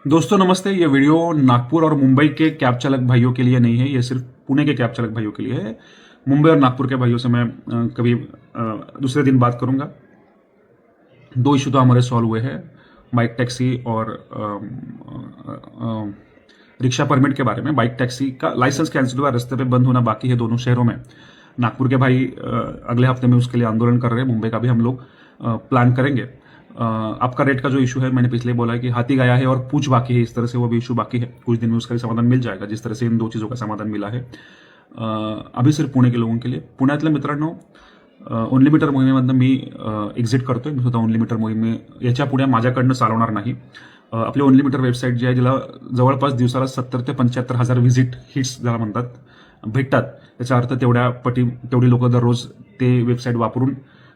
दोस्तों नमस्ते। ये वीडियो नागपुर और मुंबई के कैब चालक भाइयों के लिए नहीं है, ये सिर्फ पुणे के कैब चालक भाइयों के लिए है। मुंबई और नागपुर के भाइयों से मैं कभी दूसरे दिन बात करूंगा। दो इशू तो हमारे सॉल्व हुए हैं, बाइक टैक्सी और रिक्शा परमिट के बारे में। बाइक टैक्सी का लाइसेंस कैंसिल हुआ, रास्ते पे बंद होना बाकी है दोनों शहरों में। नागपुर के भाई अगले हफ्ते में उसके लिए आंदोलन कर रहे हैं। मुंबई का भी हम लोग प्लान करेंगे। आपका रेट का जो इशू है, मैंने पिछले बोला है कि हाथी गया है और पूछ बाकी है, इस तरह से वो भी इशू बाकी है। कुछ दिन में उसका भी समाधान मिल जाएगा, जिस तरह से इन दो चीज़ों का समाधान मिला है। अभी सिर्फ पुणे के लोगों के लिए। पुण्यातल्या मित्रांनो, ओनली मीटर मोहिमेमधनं मी एक्झिट करतोय। मी स्वतः ओनली मीटर मोहिमे याच्या पुढे माझ्याकडनं चालवणार नाही। आपली ओनली मीटर वेबसाईट जी आहे, जिला जवळपास दिवसाला 70 ते 75 हजार व्हिजिट हिट्स ज्याला म्हणतात भेटतात। याचा अर्थ तेवढी लोक दररोज ते वेबसाईट वापरून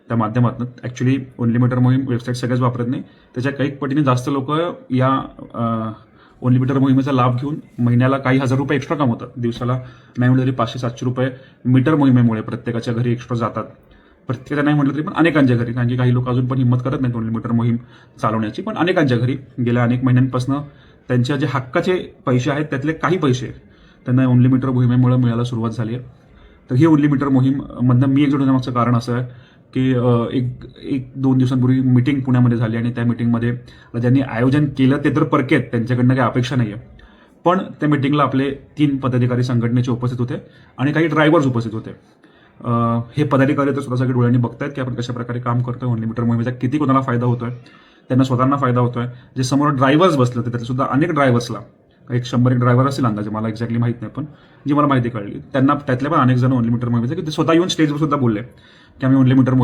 त्या माध्यमातून ॲक्च्युली ओनली मीटर मोहीम वेबसाईट सगळ्याच वापरत नाही, त्याच्या काही पटीने जास्त लोक या ओनली मीटर मोहिमेचा लाभ घेऊन महिन्याला काही हजार रुपये एक्स्ट्रा कमवतात। दिवसाला नाही म्हटलं तरी 500-700 रुपये मीटर मोहिमेमुळे प्रत्येकाच्या घरी एक्स्ट्रा जातात। प्रत्येकाच्या नाही म्हटलं तरी पण अनेकांच्या घरी, कारण की काही लोक अजून पण हिंमत करत नाहीत ओनली मीटर मोहीम चालवण्याची, पण अनेकांच्या घरी गेल्या अनेक महिन्यांपासून त्यांच्या जे हक्काचे पैसे आहेत त्यातले काही पैसे त्यांना ओनली मीटर मोहिमेमुळे मिळायला सुरुवात झाली आहे। तर ही ओनली मीटर मोहीम मधनं मी एकजूट होण्यामागचं कारण असं आहे की एक दोन दिवसांपूर्वी मीटिंग पुण्यामध्ये झाली आणि त्या मीटिंगमध्ये ज्यांनी आयोजन केलं ते तर परके आहेत, त्यांच्याकडनं काही अपेक्षा नाही आहे। पण त्या मीटिंगला आपले 3 पदाधिकारी संघटनेचे उपस्थित होते आणि काही ड्रायव्हर्स उपस्थित होते। हे पदाधिकारी तर स्वतःसाठी डोळ्यांनी बघतायत की आपण कशा प्रकारे काम करतोय, ओनली मीटर मोहिमेचा किती कोणाला फायदा होतोय, त्यांना स्वतःना फायदा होतोय। जे समोर ड्रायव्हर्स बसले होते त्यातले सुद्धा अनेक ड्रायव्हर्सला, एक 100-1 ड्रायव्हर असेल अंदाजे, मला एक्झॅक्टली माहित नाही, पण जी मला माहिती कळली त्यांना त्यातले पण अनेक जण ओनली मीटर मोहिमेचे की ते स्वतः येऊन स्टेजवर सुद्धा बोलले की आम्ही ओनली मीटर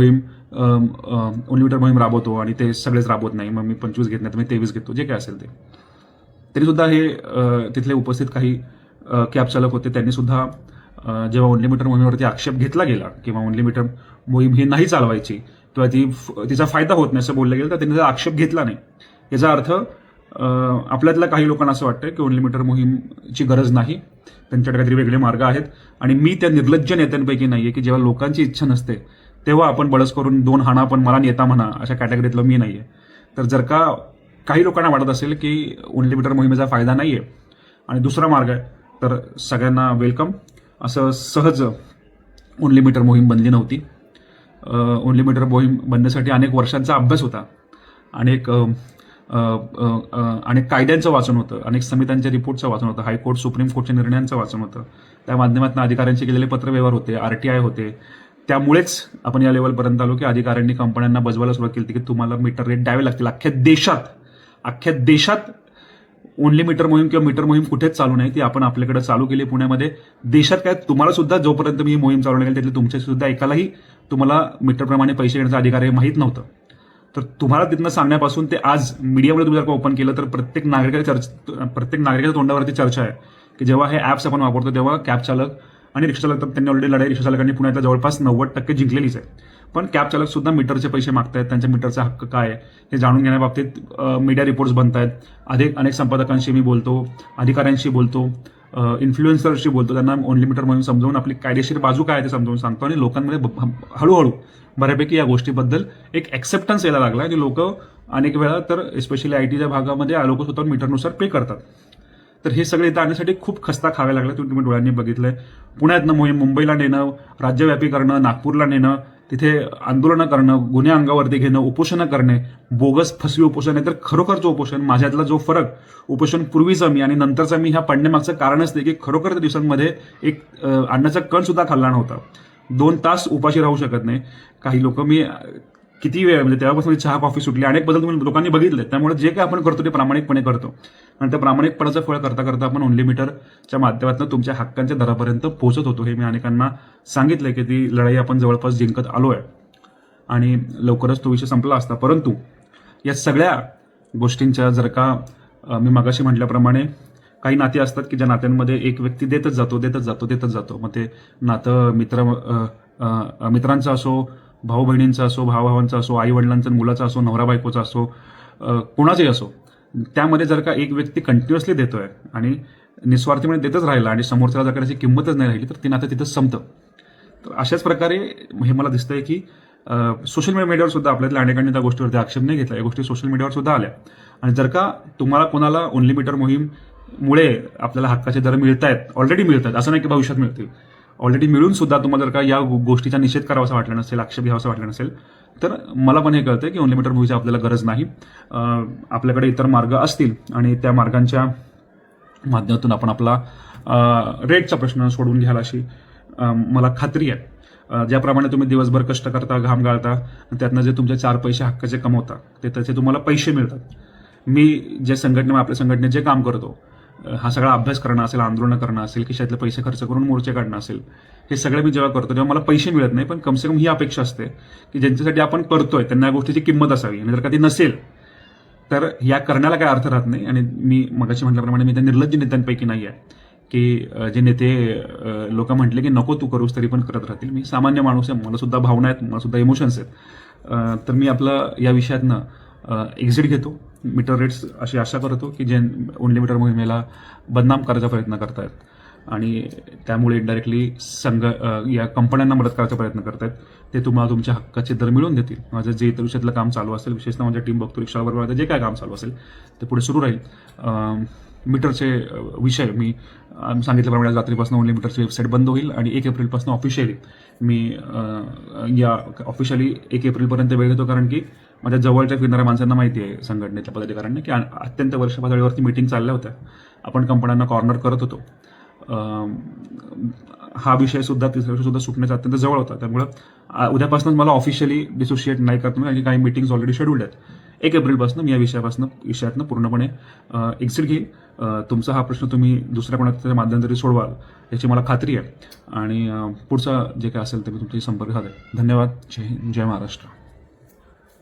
मोहीम राबवतो आणि ते सगळेच राबवत नाही, मग मी 25 घेत नाही तर मी 23 घेतो, जे काय असेल ते। तरी सुद्धा हे तिथले उपस्थित काही कॅब चालक होते, त्यांनी सुद्धा जेव्हा ओनली मीटर मोहिमेवरती आक्षेप घेतला गेला किंवा ओनली मीटर मोहीम ही नाही चालवायची किंवा तिचा फायदा होत नाही असं बोललं गेलं, तर त्यांनी आक्षेप घेतला नाही। याचा अर्थ आपल्यातल्या काही लोकांना असं वाटतं की ओनली मीटर मोहीमची गरज नाही, त्यांच्याकडे काहीतरी वेगळे मार्ग आहेत। आणि मी त्या निर्लज्ज नेत्यांपैकी नाहीये की जेव्हा लोकांची इच्छा नसते तेव्हा आपण बळस करून 2 हाणा पण मला नेता म्हणा, अशा कॅटेगरीतलं मी नाहीये। तर जर का काही लोकांना वाटत असेल की ओनली मीटर मोहिमेचा फायदा नाहीये आणि दुसरा मार्ग आहे, तर सगळ्यांना वेलकम। असं सहज ओनली मीटर मोहीम बनली नव्हती। ओनली मीटर मोहीम बनण्यासाठी अनेक वर्षांचा अभ्यास होता, अनेक कायद्यांचं वाचन होतं, अनेक समित्यांच्या रिपोर्टचं वाचन होतं, हायकोर्ट सुप्रीम कोर्टच्या निर्णयांचं वाचन होतं, त्या माध्यमातून अधिकाऱ्यांचे केलेले पत्रव्यवहार होते, RTI होते। त्यामुळेच आपण या लेवलपर्यंत आलो की अधिकाऱ्यांनी कंपन्यांना बजवायला सुरुवात केली की तुम्हाला मीटर रेट द्यावे लागतील। अख्ख्या देशात ओनली मीटर मोहीम किंवा मीटर मोहीम कुठेच चालू नाही, ती आपण आपल्याकडे चालू केली पुण्यामध्ये। देशात काय, तुम्हाला सुद्धा जोपर्यंत मी ही मोहीम चालवण्यात गेली त्यातले तुमच्या सुद्धा एकालाही तुम्हाला मीटरप्रमाणे पैसे घेण्याचा अधिकार हे माहीत नव्हतं। तर तुम्हाला तिथनं सांगण्यापासून ते आज मीडियामध्ये तुम्ही जर का ओपन केलं तर प्रत्येक नागरिकाच्या तोंडावरती चर्चा आहे की जेव्हा हे ॲप्स आपण वापरतो तेव्हा कॅब चालक आणि रिक्षा चालक, तर त्यांनी ऑलरेडी लढाई रिक्षा चालकांनी पुण्यातल्या जवळपास 90% जिंकलेलीच आहे। पण कॅब चालक सुद्धा मीटरचे पैसे मागतायत, त्यांच्या मीटरचा हक्क काय आहे हे जाणून घेण्याबाबतीत मीडिया रिपोर्ट्स बनतायत। अनेक संपादकांशी मी बोलतो, अधिकाऱ्यांशी बोलतो, इन्फ्लुएन्सर्सशी बोलतो, त्यांना ओनली मीटर मोहीम समजावून आपली कायदेशीर बाजू काय आहे ते समजावून सांगतो आणि लोकांमध्ये हळूहळू बऱ्यापैकी या गोष्टीबद्दल एक ॲक्सेप्टन्स यायला लागला की लोक अनेक वेळा तर स्पेशली ITच्या भागामध्ये लोक स्वतः मीटरनुसार पे करतात। तर हे सगळे इथं आणण्यासाठी खूप खस्ता खावे लागला, तुम्ही डोळ्यांनी बघितलंय। पुण्यातनं मोहीम मुंबईला नेणं, राज्यव्यापी करणं, नागपूरला नेणं, तिथे आंदोलनं करणं, गुन्हे अंगावरती घेणं, उपोषणं करणे, बोगस फसवी उपोषण आहे तर खरोखरचं उपोषण, माझ्यातला जो फरक उपोषण पूर्वीचा मी आणि नंतरचा मी ह्या पडण्यामागचं कारणच ते की खरोखर त्या दिवसांमध्ये एक अन्नाचा कण सुद्धा खाल्ला नव्हता। 2 तास उपाशी राहू शकत नाही काही लोक। मी किती वेळ, म्हणजे तेव्हापासून चहा कॉफी सुटली, अनेक बदल तुम्ही लोकांनी बघितले। त्यामुळे जे काय आपण करतो ते प्रामाणिकपणे करतो आणि त्या प्रामाणिकपणाचं फळ करता करता आपण ओनली मीटरच्या माध्यमातून तुमच्या हक्कांच्या दरापर्यंत पोहोचत होतो। हे मी अनेकांना सांगितलंय की ती लढाई आपण जवळपास जिंकत आलोय आणि लवकरच तो विषय संपला असता। परंतु या सगळ्या गोष्टींच्या जर का मी मगाशी म्हटल्याप्रमाणे काही नाती असतात की ज्या नात्यांमध्ये एक व्यक्ती देतच जातो, मग ते नातं मित्रांचं असो, भाऊ बहिणींचा असो, भावाभावांचा असो, आई वडिलांचा मुलाचा असो, नवरा बायकोचा असो, कोणाचाही असो, त्यामध्ये जर का एक व्यक्ती कंटिन्युअसली देतोय आणि निस्वार्थीपणे देतच राहिला आणि समोरच्याला जर का त्याची किंमतच नाही राहिली तर ती नातं तिथंच संपतं। तर अशाच प्रकारे हे मला दिसतंय की सोशल मीडियावर सुद्धा आपल्यातल्या अनेकांनी त्या गोष्टीवरती आक्षेप नाही घेतला. या गोष्टी सोशल मीडियावर सुद्धा आल्या. आणि जर का तुम्हाला कोणाला ओनली मीटर मोहीममुळे आपल्याला हक्काचे दर मिळतायत, ऑलरेडी मिळतात, असं नाही की भविष्यात मिळतील, ऑलरेडी मिळून सुद्धा तुम्हाला जर का या गोष्टीचा निषेध करावासा वाटला नसेल, आक्षेप घ्यावासा वाटला नसेल, तर मला पण हे कळतंय की ओनली मीटर मोहीमची आपल्याला गरज नाही. आपल्याकडे इतर मार्ग असतील आणि त्या मार्गांच्या माध्यमातून आपण आपला रेटचा प्रश्न सोडवून घ्याल अशी मला खात्री आहे. ज्याप्रमाणे तुम्ही दिवसभर कष्ट करता, घाम गाळता, त्यातनं जे तुमचे 4 पैसे हक्काचे कमवता, ते त्याचे तुम्हाला पैसे मिळतात. मी जे आपल्या संघटनेत जे काम करतो, हा सगळा अभ्यास करणं असेल, आंदोलन करणं असेल, खिशातले पैसे खर्च करून मोर्चे काढणं असेल, हे सगळं मी जेव्हा करतो तेव्हा मला पैसे मिळत नाही, पण कमसे कम ही अपेक्षा असते की ज्यांच्यासाठी आपण करतोय त्यांना या गोष्टीची किंमत असावी. आणि जर का ती नसेल तर या करण्याला काय अर्थ राहत नाही. आणि मी मगाशी म्हटल्याप्रमाणे मी त्या निर्लज्ज नेत्यांपैकी नाही आहे की जे नेते लोक म्हटले की नको तू करूस तरी पण करत राहतील. मी सामान्य माणूस आहे, मला सुद्धा भावना आहेत, मला सुद्धा इमोशन्स आहेत. तर मी आपलं या विषयातनं एक्झिट घेतो. मीटर रेट्स अशी आशा करतो की जे ओनली मीटर मोहिमेला बदनाम करायचा प्रयत्न करतायत आणि त्यामुळे इनडायरेक्टली या कंपन्यांना मदत करायचा प्रयत्न करतायत, ते तुम्हाला तुमच्या हक्काचे दर मिळवून देतील. माझं जे इतर विषयातलं काम चालू असेल, विशेषतः माझ्या टीम बघतो रिक्षाबरोबर जे काय काम चालू असेल ते पुढे सुरू राहील. मीटरचे विषय मी सांगितल्याप्रमाणे आज रात्रीपासून ओनली मीटरची वेबसाईट बंद होईल आणि 1 एप्रिलपासून ऑफिशियली मी ऑफिशियली 1 एप्रिलपर्यंत वेळ घेतो, कारण की माझ्या जवळच्या फिरणाऱ्या माणसांना माहिती आहे संघटनेतल्या पदाधिकाऱ्यांना की अत्यंत वर्ष पातळीवरती मीटिंग चालल्या होत्या, आपण कंपन्यांना कॉर्नर करत होतो. हा विषय सुद्धा, तिसरा विषय सुद्धा सुटण्याचा अत्यंत जवळ होता. त्यामुळं उद्यापासूनच मला ऑफिशियली डिसोशिएट नाही करतो, कारण की काही मीटिंग्स ऑलरेडी शेड्यूल्ड आहेत. 1 एप्रिलपासून मी या विषयातनं पूर्णपणे एक्झिट घेईल. तुमचा हा प्रश्न तुम्ही दुसऱ्या कोणाच्या माध्यमातून सोडवाल याची मला खात्री आहे. आणि पुढचं जे काय असेल ते मी तुमच्याशी संपर्क साधेल. धन्यवाद. जय हिंद, जय महाराष्ट्र.